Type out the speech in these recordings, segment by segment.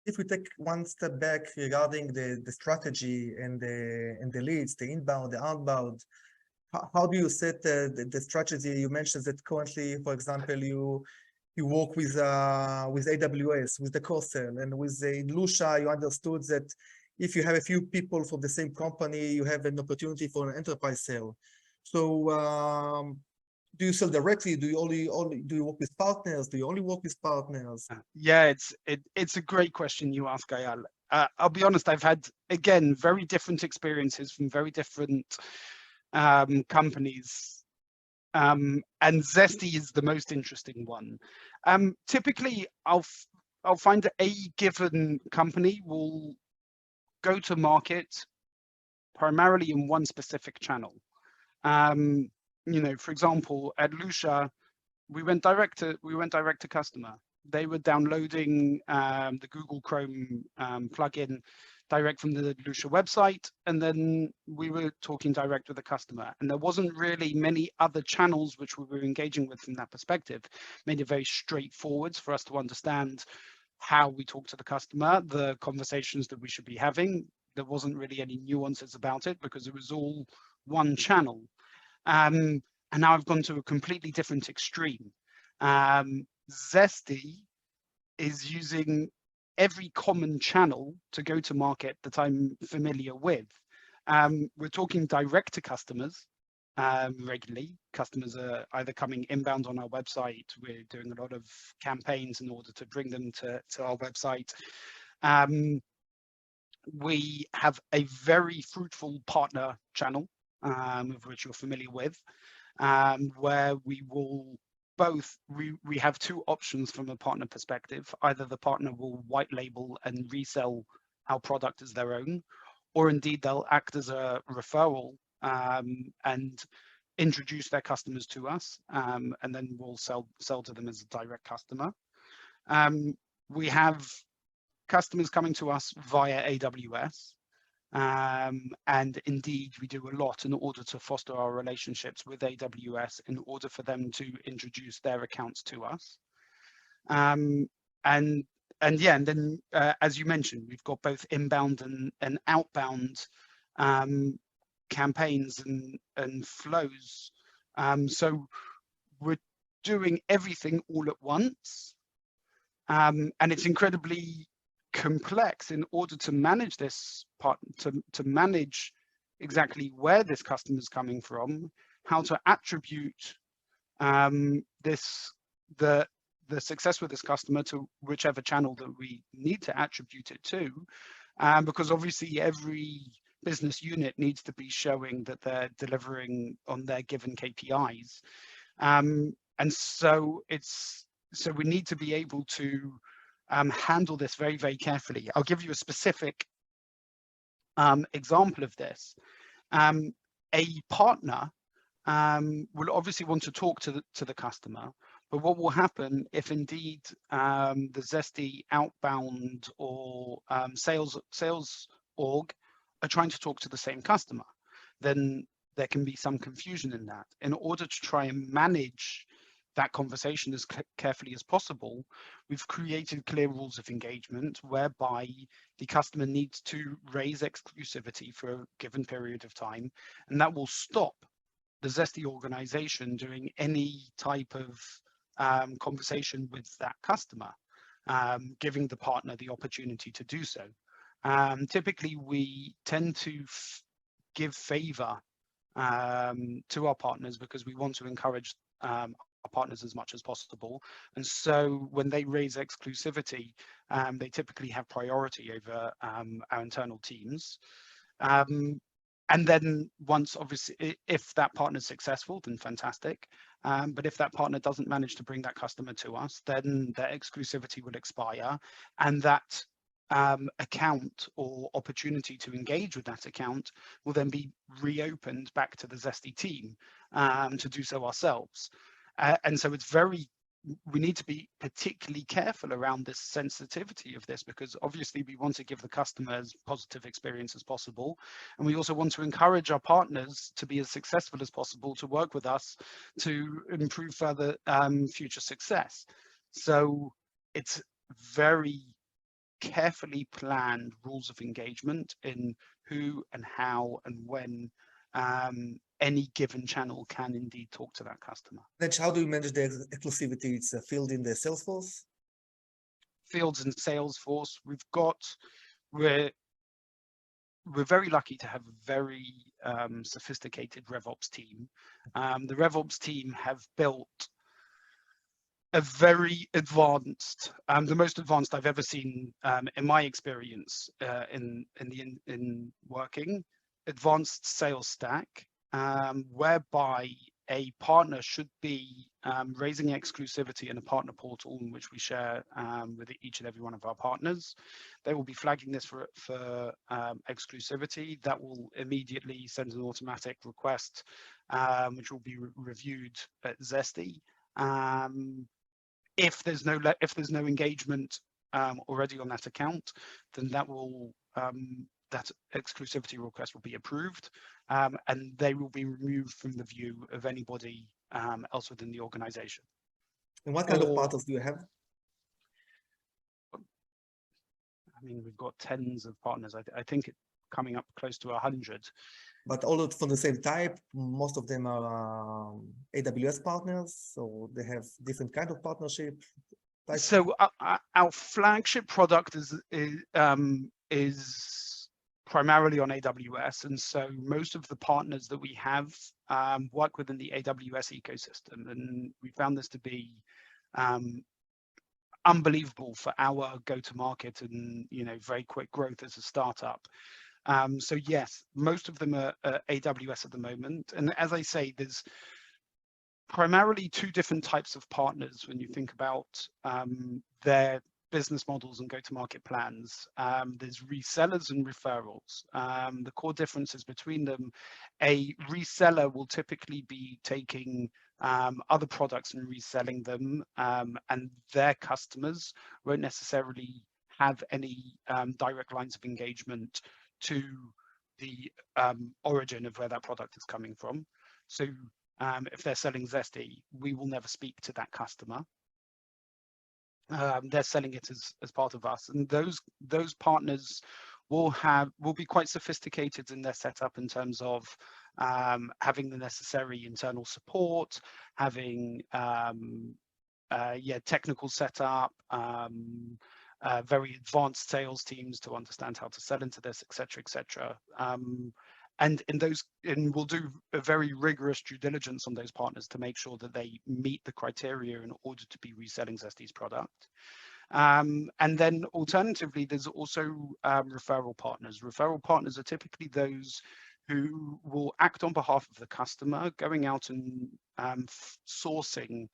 if we take one step back regarding the strategy and the leads, the inbound, the outbound, how do you set the strategy? You mentioned that currently, for example, you work with AWS, with the co-sell, and with the Lucia, you understood that if you have a few people from the same company, you have an opportunity for an enterprise sale. So do you sell directly? Do you only do you work with partners? Do you only work with partners? Yeah, it's a great question you ask, Ayal. I'll be honest, I've had, again, very different experiences from very different companies. And Zesty is the most interesting one. Typically, I'll find that a given company will go to market primarily in one specific channel. For example, at Lucia, we went direct to customer. They were downloading the Google Chrome plugin direct from the Lucia website, and then we were talking direct with the customer. And there wasn't really many other channels which we were engaging with from that perspective. Made it very straightforward for us to understand how we talk to the customer, the conversations that we should be having. There wasn't really any nuances about it because it was all one channel. And now I've gone to a completely different extreme. Zesty is using every common channel to go to market that I'm familiar with. We're talking direct to customers regularly. Customers are either coming inbound on our website. We're doing a lot of campaigns in order to bring them to our website. We have a very fruitful partner channel, of which you're familiar with, where we will we have two options from a partner perspective. Either the partner will white label and resell our product as their own, or indeed they'll act as a referral and introduce their customers to us, and then we'll sell to them as a direct customer. We have customers coming to us via AWS. And indeed, we do a lot in order to foster our relationships with AWS in order for them to introduce their accounts to us. And then, as you mentioned, we've got both inbound and outbound campaigns and flows. So we're doing everything all at once. And it's incredibly complex in order to manage this part, to manage exactly where this customer is coming from, how to attribute the success with this customer to whichever channel that we need to attribute it to, because obviously every business unit needs to be showing that they're delivering on their given KPIs, and so we need to be able to handle this very, very carefully. I'll give you a specific example of this. A partner will obviously want to talk to the customer, but what will happen if indeed the Zesty outbound or sales org are trying to talk to the same customer? Then there can be some confusion in that. In order to try and manage that conversation as carefully as possible, we've created clear rules of engagement whereby the customer needs to raise exclusivity for a given period of time, and that will stop the Zesty organization doing any type of conversation with that customer, giving the partner the opportunity to do so. Typically, we tend to give favor to our partners because we want to encourage our partners as much as possible. And so when they raise exclusivity, they typically have priority over our internal teams. And then once, obviously, if that partner is successful, then fantastic. But if that partner doesn't manage to bring that customer to us, then their exclusivity will expire, and that account or opportunity to engage with that account will then be reopened back to the Zesty team to do so ourselves. And so we need to be particularly careful around this sensitivity of this, because obviously we want to give the customer as positive experience as possible. And we also want to encourage our partners to be as successful as possible, to work with us to improve further future success. So it's very carefully planned rules of engagement in who and how and when any given channel can indeed talk to that customer. Then how do you manage the exclusivity? It's a field in the Salesforce? Fields and Salesforce, we're very lucky to have a very sophisticated RevOps team. The RevOps team have built a very advanced, the most advanced I've ever seen in my experience in working, advanced sales stack, whereby a partner should be raising exclusivity in a partner portal in which we share with each and every one of our partners. They will be flagging this for exclusivity. That will immediately send an automatic request, which will be reviewed at Zesty. If there's no engagement already on that account, then that exclusivity request will be approved, and they will be removed from the view of anybody else within the organization. And what kind of partners do you have? I mean, we've got tens of partners. I think it's coming up close to 100. But all from the same type, most of them are AWS partners, so they have different kind of partnership. So our flagship product is primarily on AWS, and so most of the partners that we have work within the AWS ecosystem, and we found this to be unbelievable for our go-to-market and very quick growth as a startup. So yes, most of them are AWS at the moment, and as I say, there's primarily two different types of partners when you think about their business models and go-to-market plans. There's resellers and referrals. The core differences between them: a reseller will typically be taking other products and reselling them, and their customers won't necessarily have any direct lines of engagement to the origin of where that product is coming from. So if they're selling Zesty, we will never speak to that customer. They're selling it as part of us, and those partners will be quite sophisticated in their setup in terms of having the necessary internal support, having technical setup, very advanced sales teams to understand how to sell into this, etc., etc. And we'll do a very rigorous due diligence on those partners to make sure that they meet the criteria in order to be reselling Zesty's product. And then alternatively, there's also referral partners. Referral partners are typically those who will act on behalf of the customer, going out and sourcing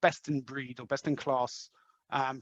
best in breed or best in class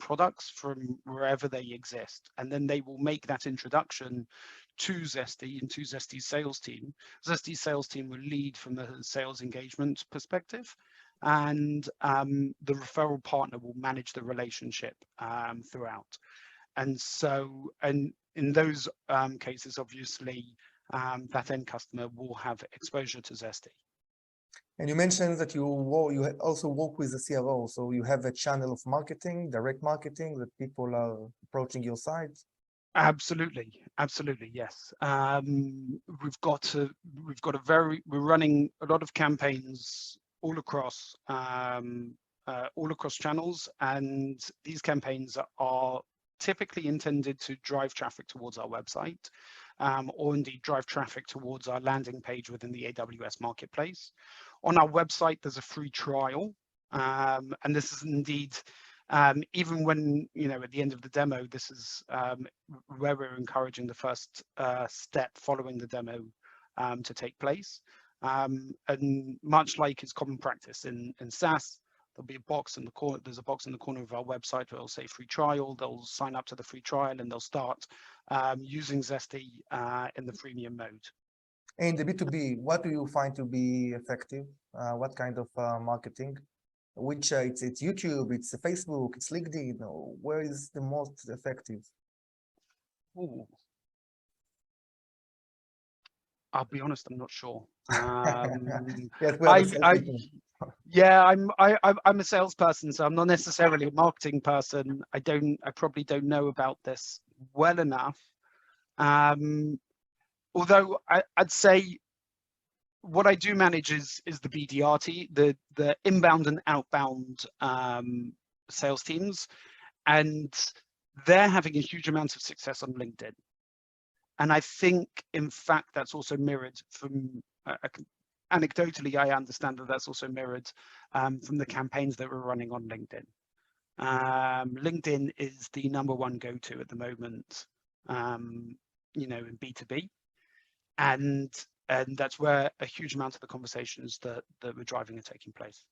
products from wherever they exist, and then they will make that introduction to Zesty and to Zesty's sales team. Zesty's sales team will lead from the sales engagement perspective, and the referral partner will manage the relationship throughout. And so, and in those cases, obviously, that end customer will have exposure to Zesty. And you mentioned that you also work with the CRO, so you have a channel of marketing, direct marketing, that people are approaching your site. Absolutely, yes. We're running a lot of campaigns all across channels, and these campaigns are typically intended to drive traffic towards our website, or indeed drive traffic towards our landing page within the AWS marketplace. On our website, there's a free trial, and this is indeed, even when, at the end of the demo, this is where we're encouraging the first step following the demo to take place. And much like is common practice in SaaS, there'll be a box in the corner. There's a box in the corner of our website where it'll say free trial. They'll sign up to the free trial and they'll start using Zesty in the freemium mode. In the B2B, what do you find to be effective? What kind of marketing? Which it's YouTube, it's Facebook, it's LinkedIn. Where is the most effective? Ooh. I'll be honest, I'm not sure. Yes, we are the same I people. yeah, I'm a salesperson, so I'm not necessarily a marketing person. I probably don't know about this well enough. Although I'd say what I do manage is the BDR, the inbound and outbound sales teams, and they're having a huge amount of success on LinkedIn. And I think, in fact, that's also mirrored from, anecdotally, I understand that that's also mirrored from the campaigns that we're running on LinkedIn. LinkedIn is the #1 go-to at the moment, you know, in B2B. And that's where a huge amount of the conversations that we're driving are taking place.